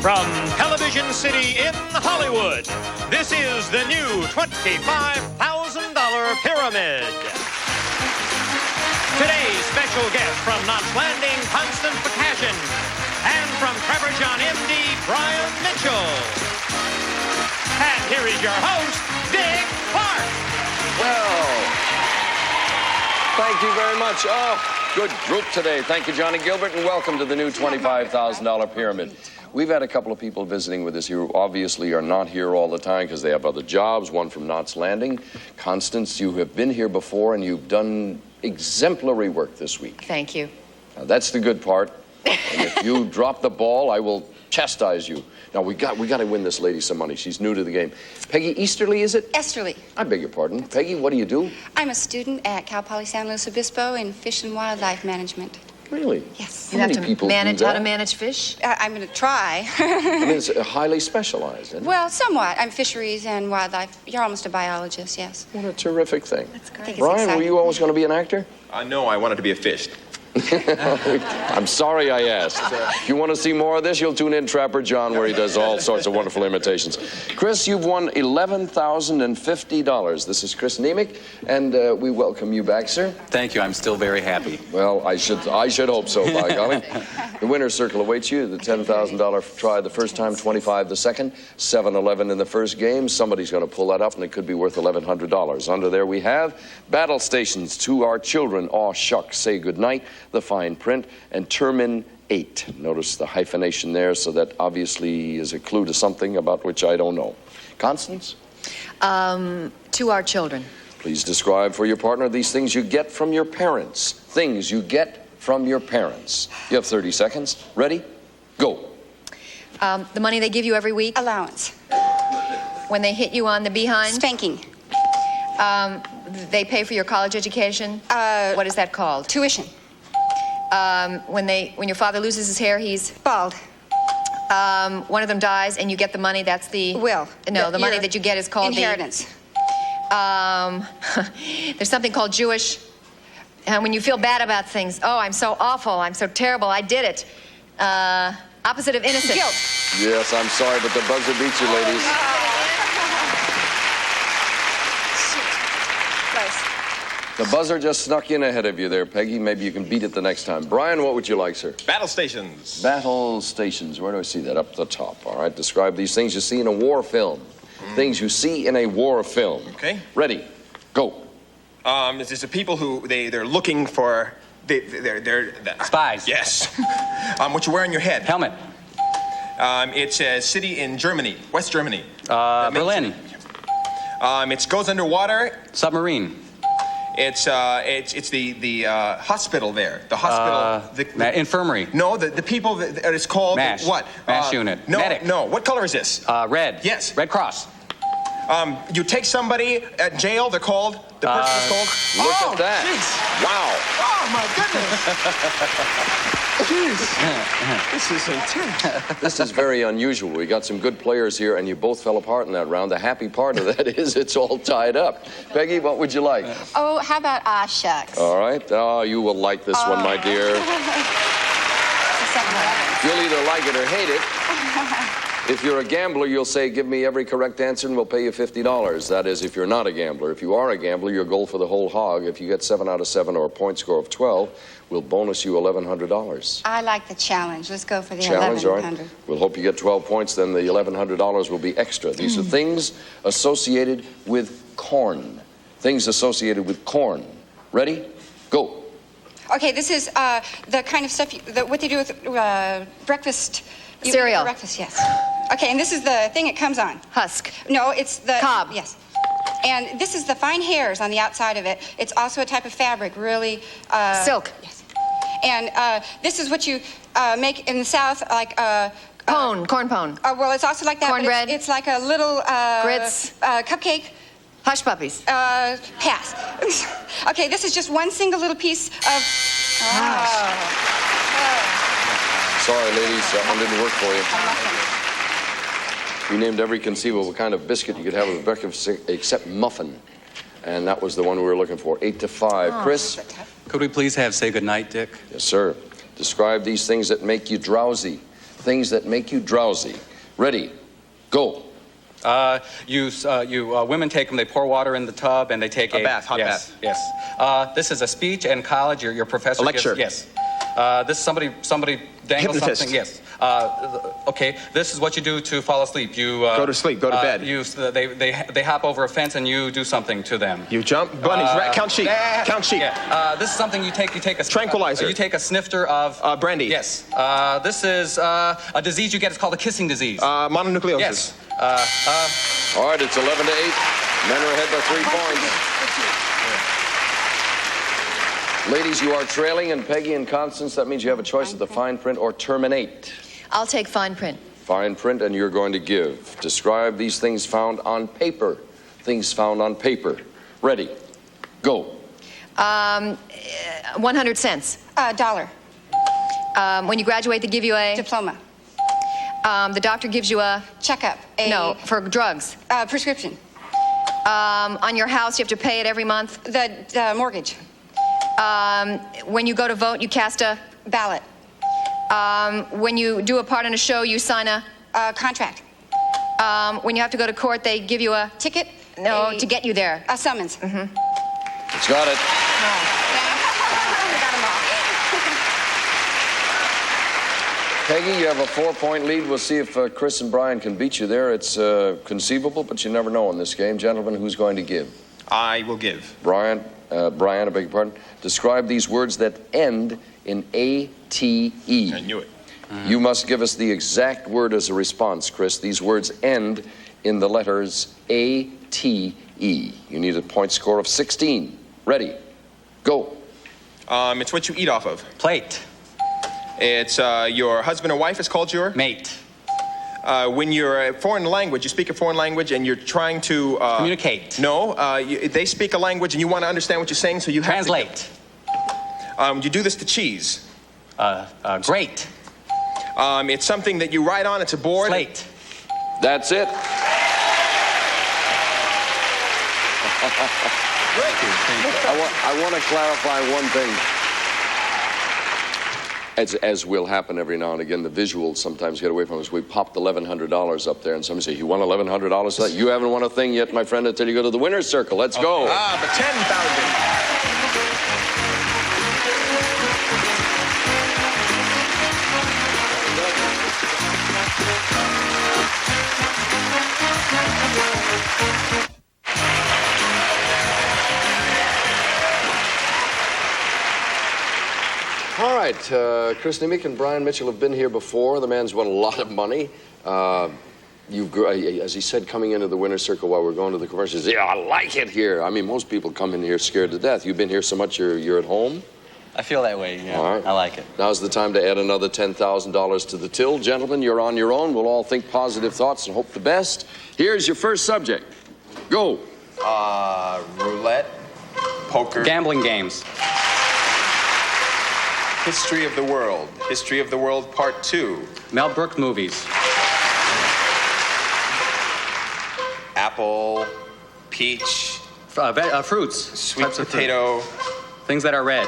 From Television City in Hollywood, this is the new $25,000 Pyramid. Today's special guest from Knots Landing, Constance McCashin. And from Trevor John MD, Brian Mitchell. And here is your host, Dick Clark. Well, thank you very much. Oh, good group today. Thank you, Johnny Gilbert, and welcome to the new $25,000 Pyramid. We've had a couple of people visiting with us here who obviously are not here all the time because they have other jobs, one from Knots Landing. Constance, you have been here before, and you've done exemplary work this week. Thank you. Now, that's the good part. And if you drop the ball, I will chastise you. Now, we got to win this lady some money. She's new to the game. Peggy Easterly, is it? Esterly. I beg your pardon. Peggy, what do you do? I'm a student at Cal Poly San Luis Obispo in Fish and Wildlife Management. Really? Yes. You have to manage how to manage fish? I'm going to try. I mean, it's highly specialized, isn't it? Well, somewhat. I'm fisheries and wildlife. You're almost a biologist, yes. What a terrific thing. That's great. I think it's Brian, were exciting. you always going to be an actor? No, I wanted to be a fish. I'm sorry I asked. If you want to see more of this, you'll tune in Trapper John, where he does all sorts of wonderful imitations. Chris, you've won $11,050. This is Chris Nemec, and we welcome you back, sir. Thank you. I'm still very happy. Well, I should hope so, by golly. The winner's circle awaits you. The $10,000 try the first time, 25 the second, 7-11 in the first game. Somebody's going to pull that up, and it could be worth $1,100. Under there we have battle stations to our children. Aw, shucks, say goodnight. The fine print, and Termin 8. Notice the hyphenation there, so that obviously is a clue to something about which I don't know. Constance? To our children. Please describe for your partner these things you get from your parents. Things you get from your parents. You have 30 seconds. Ready? Go. The money they give you every week. Allowance. When they hit you on the behind. Spanking. They pay for your college education. What is that called? Tuition. When your father loses his hair, he's Bald. one of them dies, and you get the money. That's the Will. No, the money that you get is called inheritance. There's something called Jewish. And when you feel bad about things, oh, I'm so awful, I'm so terrible, I did it. Opposite of innocent. Guilt. Yes, I'm sorry, but the buzzer beats you, ladies. Close. The buzzer just snuck in ahead of you there, Peggy. Maybe you can beat it the next time. Brian, what would you like, sir? Battle stations. Battle stations. Where do I see that? Up the top. All right. Describe these things you see in a war film. Things you see in a war film. Okay. Ready. Go. There's the people who they're looking for. They're Spies. Yes. What you wear on your head. Helmet. It's a city in Germany, West Germany. Berlin. It goes underwater. Submarine. It's the hospital there. The hospital. Infirmary. No, the people that it's called. MASH. What? MASH unit. No, Medic. no. What color is this? Red. Yes. Red Cross. You take somebody at jail. They're called. The person is called. Look at that. Geez. Wow. Oh my goodness. Jeez. This is intense. This is very unusual. We got some good players here, and you both fell apart in that round. The happy part of that is it's all tied up. Peggy, what would you like? Oh, how about shucks? All right. Oh, you will like this one, my dear. You'll either like it or hate it. If you're a gambler, you'll say, give me every correct answer and we'll pay you $50. That is, if you're not a gambler. If you are a gambler, your goal for the whole hog. If you get 7 out of 7 or a point score of 12, we'll bonus you $1,100. I like the challenge. Let's go for the Challenge, all right. 1,100. We'll hope you get 12 points, then the $1,100 will be extra. These are things associated with corn. Things associated with corn. Ready? Go. Okay, this is the kind of stuff, what they do with breakfast. Cereal. Breakfast, yes. Okay, and this is the thing it comes on. Husk. No, it's the... Cob. Yes. And this is the fine hairs on the outside of it. It's also a type of fabric, really... Silk. Yes. And this is what you make in the South, like... Pone. Corn pone. well, it's also like that. Cornbread. It's like a little... Grits. Cupcake. Hush puppies. Pass. Okay, this is just one single little piece of... Sorry, ladies, that one didn't work for you. We named every conceivable kind of biscuit you could have with breakfast except muffin. And that was the one we were looking for. 8 to 5. Chris? Could we please have say goodnight, Dick? Yes, sir. Describe these things that make you drowsy. things that make you drowsy. Ready, go. Women take them, they pour water in the tub, and they take A bath, hot bath. Yes. This is a speech in college. Your professor A lecture. gives, this is somebody dangles Hypnotist. something. Yes. Okay. This is what you do to fall asleep. You Go to sleep. Go to bed. They hop over a fence and you do something to them. You jump. Bunnies. Count sheep. Count sheep. Yeah. This is something you take. You take a Tranquilizer. You take a snifter of brandy. Yes. This is a disease you get. It's called a kissing disease. Mononucleosis. Yes. All right, it's 11-8. Men are ahead by 3 points. Ladies, you are trailing, and Peggy and Constance, that means you have a choice of the fine print or terminate. I'll take fine print. Fine print, and you're going to give. Describe these things found on paper. Things found on paper. Ready, go. 100 cents. $1. When you graduate, they give you a... Diploma. The doctor gives you a... Checkup. No, for drugs. Prescription. On your house, you have to pay it every month. The mortgage. When you go to vote, you cast a... Ballot. When you do a part in a show, you sign a... Contract. When you have to go to court, they give you a... Ticket. No, to get you there. A summons. It's got it. Peggy, you have a 4-point lead. We'll see if Chris and Brian can beat you there. It's conceivable, but you never know in this game. Gentlemen, who's going to give? I will give. Brian, I beg your pardon. Describe these words that end in A-T-E. I knew it. You must give us the exact word as a response, Chris. These words end in the letters A-T-E. You need a point score of 16. Ready, go. It's what you eat off of. Plate. It's your husband or wife is called your? Mate. When you're a foreign language, you speak a foreign language and you're trying to... Communicate. No, they speak a language and you want to understand what you're saying, so you have Translate. to... you do this to cheese. Great. It's something that you write on, it's a board. Slate. That's it. I want to clarify one thing. As will happen every now and again, the visuals sometimes get away from us. We popped $1,100 up there, and somebody say, "You won $1,100?" You haven't won a thing yet, my friend, until you go to the winner's circle. Let's go. But 10,000. All right, Chris Nemick and Brian Mitchell have been here before. The man's won a lot of money. As he said, coming into the winner's circle while we're going to the commercials, yeah, I like it here. I mean, most people come in here scared to death. You've been here so much you're at home? I feel that way, yeah. All right. I like it. Now's the time to add another $10,000 to the till. Gentlemen, you're on your own. We'll all think positive thoughts and hope the best. Here's your first subject. Go. Roulette, poker. Gambling games. History of the World. History of the World Part 2. Mel Brooks movies. Apple, peach, Fruits. sweet Types of fruit. potato, Things that are red.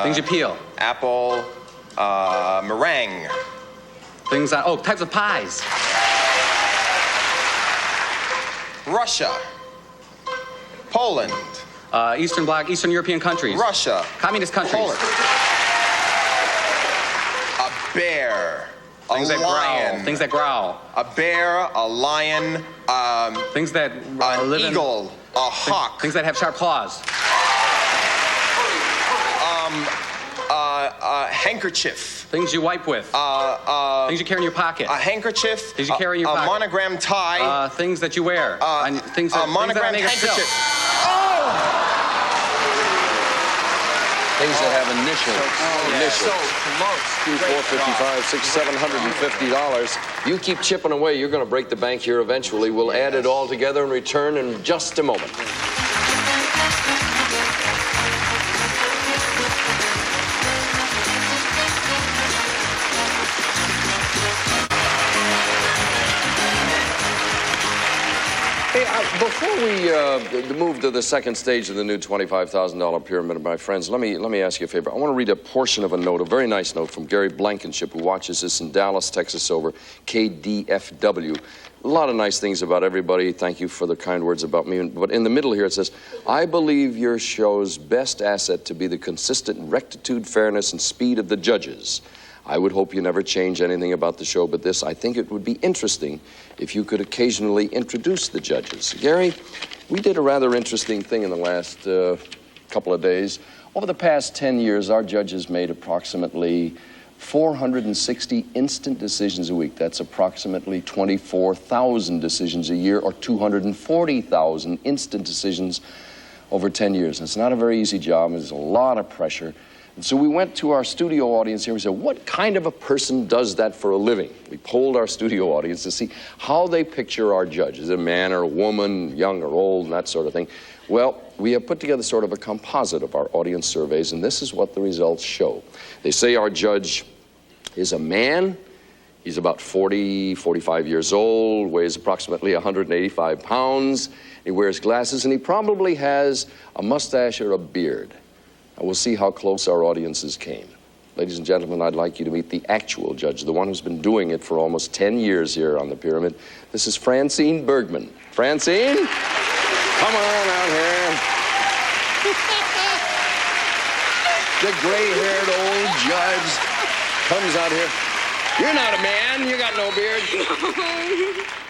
Things you peel. apple, meringue. Things that, types of pies. Russia, Poland, Eastern Bloc, Eastern European countries. Russia, Communist countries. Poland. A bear, Things a that lion, growl. Things that growl. a bear, a lion, Things that an live eagle, a hawk, Things that have sharp claws. handkerchief, Things you wipe with. Things you carry in your pocket. a handkerchief, Things you carry in your a pocket. monogram tie, Things that you wear. Things that, a monogrammed things that are made of silk. handkerchief. Things that have initials. Initials. $455, $750. You keep chipping away, you're going to break the bank here eventually. We'll add it all together and return in just a moment. Hey, before we move to the second stage of the new $25,000 pyramid, my friends, let me ask you a favor. I want to read a portion of a note, a very nice note from Gary Blankenship, who watches this in Dallas, Texas, over KDFW. A lot of nice things about everybody. Thank you for the kind words about me. But in the middle here it says, I believe your show's best asset to be the consistent rectitude, fairness, and speed of the judges. I would hope you never change anything about the show but this. I think it would be interesting if you could occasionally introduce the judges. Gary, we did a rather interesting thing in the last couple of days. Over the past 10 years, our judges made approximately 460 instant decisions a week. That's approximately 24,000 decisions a year, or 240,000 instant decisions over 10 years. And it's not a very easy job. There's a lot of pressure. And so we went to our studio audience here. We said, what kind of a person does that for a living? We polled our studio audience to see how they picture our judge. Is it a man or a woman, young or old, and that sort of thing? Well, we have put together sort of a composite of our audience surveys, and this is what the results show. They say our judge is a man. He's about 40, 45 years old, weighs approximately 185 pounds. He wears glasses, and he probably has a mustache or a beard. And we'll see how close our audiences came. Ladies and gentlemen, I'd like you to meet the actual judge, the one who's been doing it for almost 10 years here on the Pyramid. This is Francine Bergman. Francine, come on out here. The gray-haired old judge comes out here. You're not a man. You got no beard.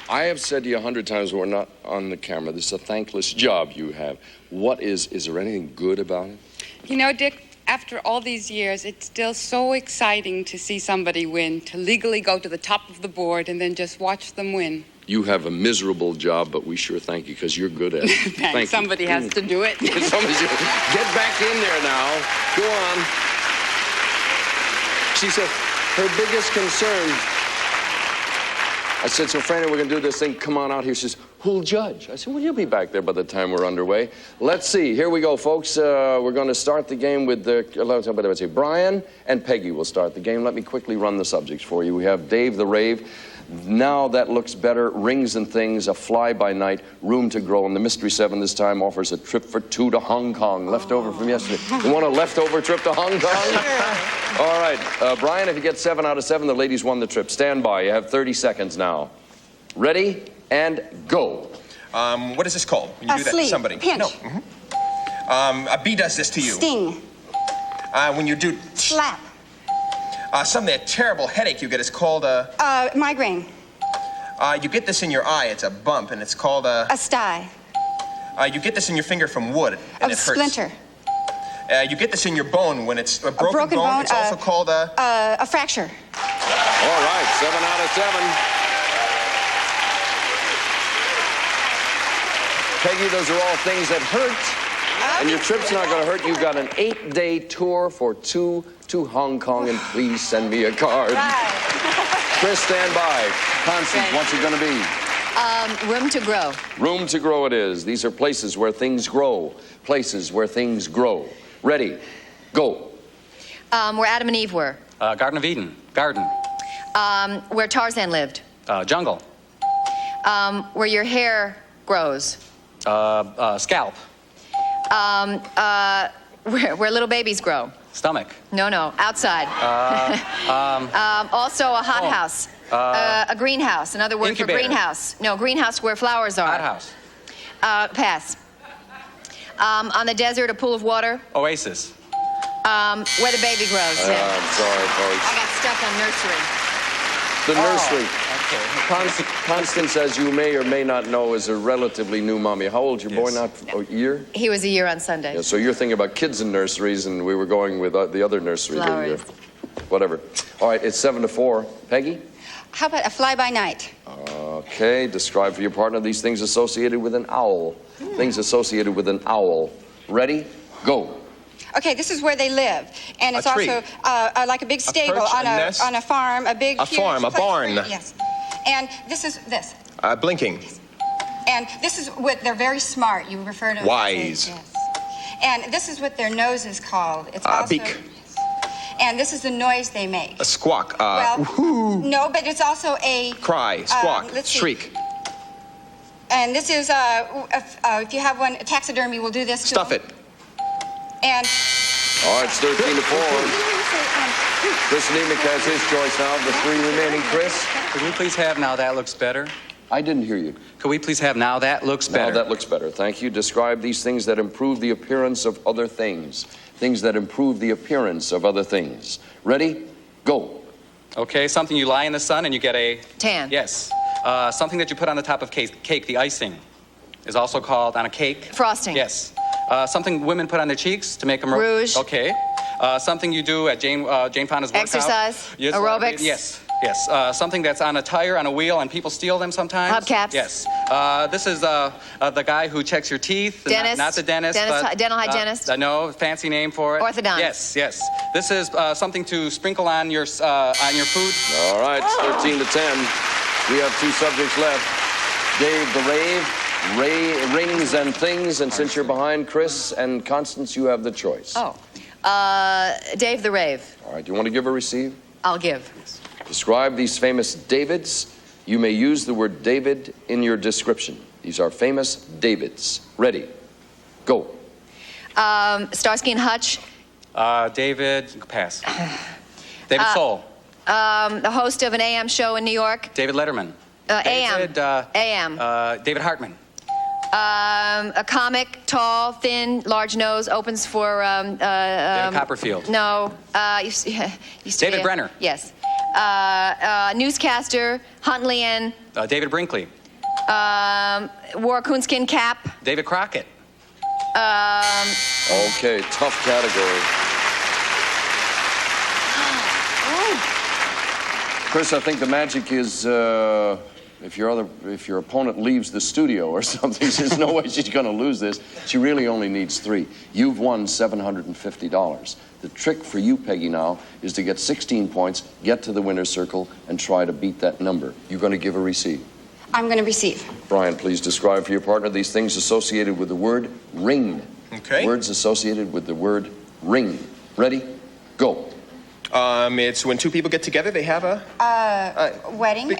I have said to you 100 times when we're not on the camera, this is a thankless job you have. Is there anything good about it? You know, Dick, after all these years, it's still so exciting to see somebody win, to legally go to the top of the board and then just watch them win. You have a miserable job, but we sure thank you because you're good at it. Thanks. Somebody has to do it. Somebody's get back in there now. Go on. She said her biggest concern. I said, so Franny, we're going to do this thing. Come on out here. She says, who'll judge? I said, well, you'll be back there by the time we're underway. Let's see. Here we go, folks. We're going to start the game with Brian and Peggy will start the game. Let me quickly run the subjects for you. We have Dave the Rave. Now That Looks Better, Rings and Things, A Fly by Night, Room to Grow, and the Mystery 7 this time offers a trip for 2 to Hong Kong, leftover from yesterday. You want a leftover trip to Hong Kong? All right, Brian, if you get 7 out of 7, the ladies won the trip. Stand by. You have 30 seconds now. Ready, and go. What is this called when you do that sleep. to somebody? Pinch. No. A bee does this to you. Sting. When you do... Slap. Something, a terrible headache you get is called a... Migraine. You get this in your eye, it's a bump, and it's called a... A sty. You get this in your finger from wood, and it hurts. Splinter. You get this in your bone when it's a broken bone. It's also called a fracture. All right, 7 out of 7. Peggy, those are all things that hurt. And your trip's not going to hurt. You've got an 8-day tour for 2 to Hong Kong, and please send me a card. Right. Chris, stand by. Constance, what's it going to be? Room to grow. Room to grow it is. These are places where things grow. Places where things grow. Ready, go. Where Adam and Eve were. Garden of Eden. Garden. Where Tarzan lived. Jungle. Where your hair grows. Scalp. Where little babies grow. Stomach. No, outside. Also a hothouse. A greenhouse. Another word Incubator. for greenhouse. No, greenhouse where flowers are. Hothouse. Pass. On the desert, a pool of water. Oasis. Where the baby grows. I'm sorry, folks. I got stuck on nursery. The nursery. Okay. Constance, as you may or may not know, is a relatively new mommy. How old's your boy now? A year? He was a year on Sunday. Yeah, so you're thinking about kids in nurseries, and we were going with the other nursery. Flowers. Whatever. All right, it's 7 to 4. Peggy? How about a fly by night? Okay, describe for your partner these things associated with an owl. Things associated with an owl. Ready? Go. Okay, this is where they live, and it's A tree. also like a big stable perch, on a nest. on a farm, a big A huge farm, a place where barn. yes, and this is this, blinking. and this is what they're very smart. You refer to Wise. Yes, and this is what their nose is called. It's Beak. yes. And this is the noise they make. A squawk. Well, Woohoo. no, but it's also a Cry, squawk, let's see. shriek. And this is, if you have one, taxidermy will do this too. Stuff it. And... All right, it's 13 to 4. Chris Nemec has his choice now of the 3 remaining. Chris? Could we please have now that looks better? I didn't hear you. Could we please have now that looks better? Now that looks better. Thank you. Describe these things that improve the appearance of other things. Things that improve the appearance of other things. Ready? Go. Okay, something you lie in the sun and you get a... Tan. Yes. Something that you put on the top of cake, the icing, is also called on a cake. Frosting. Yes. Something women put on their cheeks to make them... Rouge. Okay. Something you do at Jane Fonda's workout. Exercise. Yes, aerobics. Yes. Yes. Something that's on a tire, on a wheel, and people steal them sometimes. Hubcaps. Yes. This is the guy who checks your teeth. Dentist. Not the dentist. But, dental hygienist. No, fancy name for it. Orthodontist. Yes, yes. This is something to sprinkle on your food. All right, it's 13 to 10. We have 2 subjects left. Dave the Rave, rings and things. And since you're behind, Chris and Constance, you have the choice. Oh. Dave the Rave. All right, do you want to give or receive? I'll give. Describe these famous Davids. You may use the word David in your description. These are famous Davids. Ready? Go. Starsky and Hutch. David, pass. David Soul. The host of an AM show in New York. David Letterman. AM. AM. David Hartman. A comic, tall, thin, large nose, opens for... David Copperfield. No. Used to David be Brenner. Yes. Newscaster, Huntley-in. David Brinkley. Wore a coonskin cap. David Crockett. Okay, tough category. Chris, I think the magic is if your opponent leaves the studio or something, there's no way she's going to lose this. She really only needs 3. You've won $750. The trick for you, Peggy, now is to get 16 points, get to the winner's circle, and try to beat that number. You're going to give or receive? I'm going to receive. Brian, please describe for your partner these things associated with the word ring. Okay. Words associated with the word ring. Ready? Go. It's when 2 people get together, they have a... Wedding,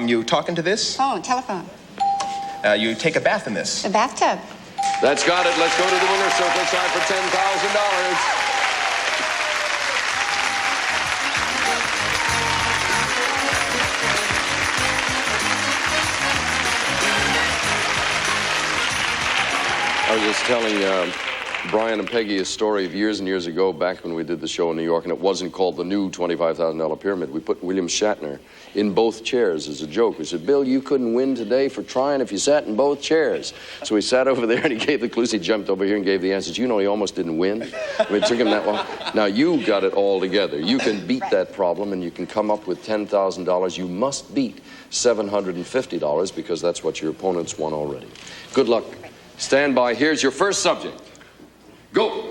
you talk into this. phone, telephone, You take a bath in this. a bathtub. That's got it. Let's go to the winner's circle. Time for $10,000. I was just telling Brian and Peggy a story of years and years ago, back when we did the show in New York, and it wasn't called the new $25,000 pyramid. We put William Shatner in both chairs as a joke. We said, Bill, you couldn't win today for trying if you sat in both chairs. So he sat over there and he gave the clues. He jumped over here and gave the answers. You know, he almost didn't win. It took him that long. Now, you got it all together. You can beat that problem and you can come up with $10,000. You must beat $750 because that's what your opponents won already. Good luck. Stand by. Here's your first subject. Go.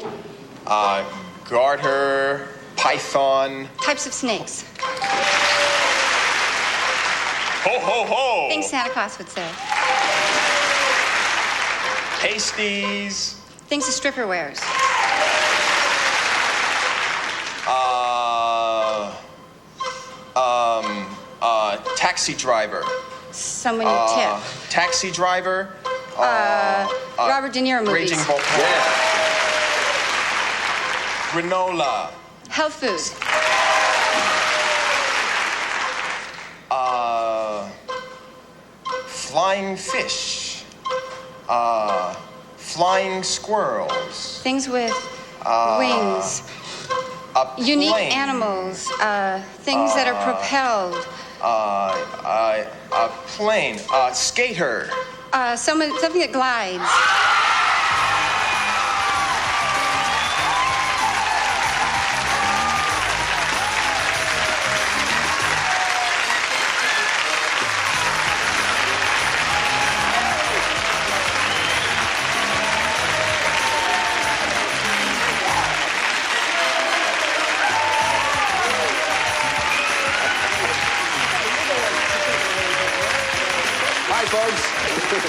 Garter, python. Types of snakes. Ho, ho, ho. Things Santa Claus would say. Pasties. Things a stripper wears. Taxi driver. Someone you tip. Taxi driver. Robert De Niro movies. Raging volcano. Granola. Health food. Flying fish. Flying squirrels. Things with wings. Unique plane. animals. Things that are propelled. A plane. Skater. Something that glides. Hi, folks.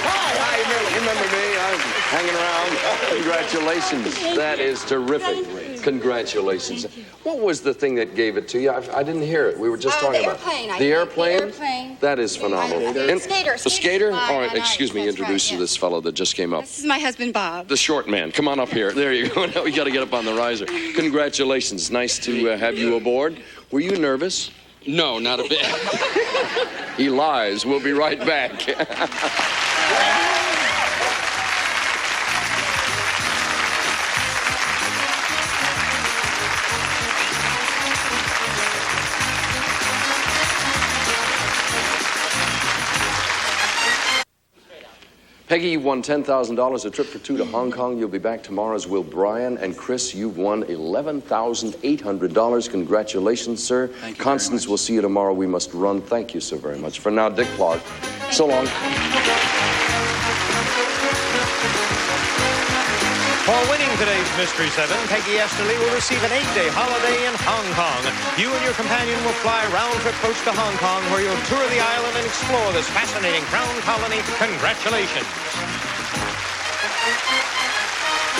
Hi, you remember me? I'm hanging around. Congratulations. That is terrific. Congratulations. What was the thing that gave it to you? I didn't hear it. We were just talking about airplane. the airplane. The airplane. That is phenomenal. The skater. The skater? Fly All right, on excuse ice. me. That's Introduce you right, to this fellow that just came up. This is my husband, Bob. The short man. Come on up here. There you go. Now we got to get up on the riser. Congratulations. Nice to have you aboard. Were you nervous? No, not a bit. He lies. We'll be right back. Peggy, you won $10,000, a trip for two to Hong Kong. You'll be back tomorrow as will Brian. And Chris, you've won $11,800. Congratulations, sir. Thank you. Constance, we'll see you tomorrow. We must run. Thank you so very much. For now, Dick Clark. So long. For winning today's Mystery 7, Peggy Esterly will receive an 8-day holiday in Hong Kong. You and your companion will fly round-trip coach to Hong Kong, where you'll tour the island and explore this fascinating crown colony. Congratulations.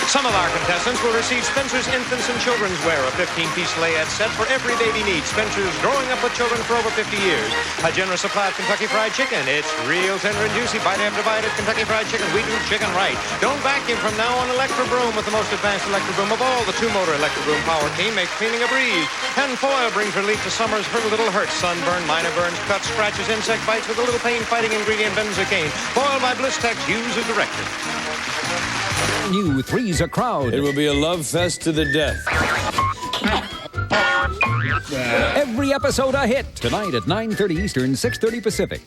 Some of our contestants will receive Spencer's Infants and Children's Wear, a 15-piece layette set for every baby needs. Spencer's growing up with children for over 50 years. A generous supply of Kentucky Fried Chicken. It's real tender and juicy. Bite after bite at Kentucky Fried Chicken. We do chicken right. Don't vacuum from now on. Electro Broom with the most advanced electro broom of all. The two-motor Electro Broom Power Team makes cleaning a breeze. And Foil brings relief to summer's little hurts. Sunburn, minor burns, cuts, scratches, insect bites with a little pain-fighting ingredient benzocaine. Foil by Blistex. Use as directed. New Three's a Crowd. It will be a love fest to the death. Every episode a hit. Tonight at 9:30 Eastern, 6:30 Pacific.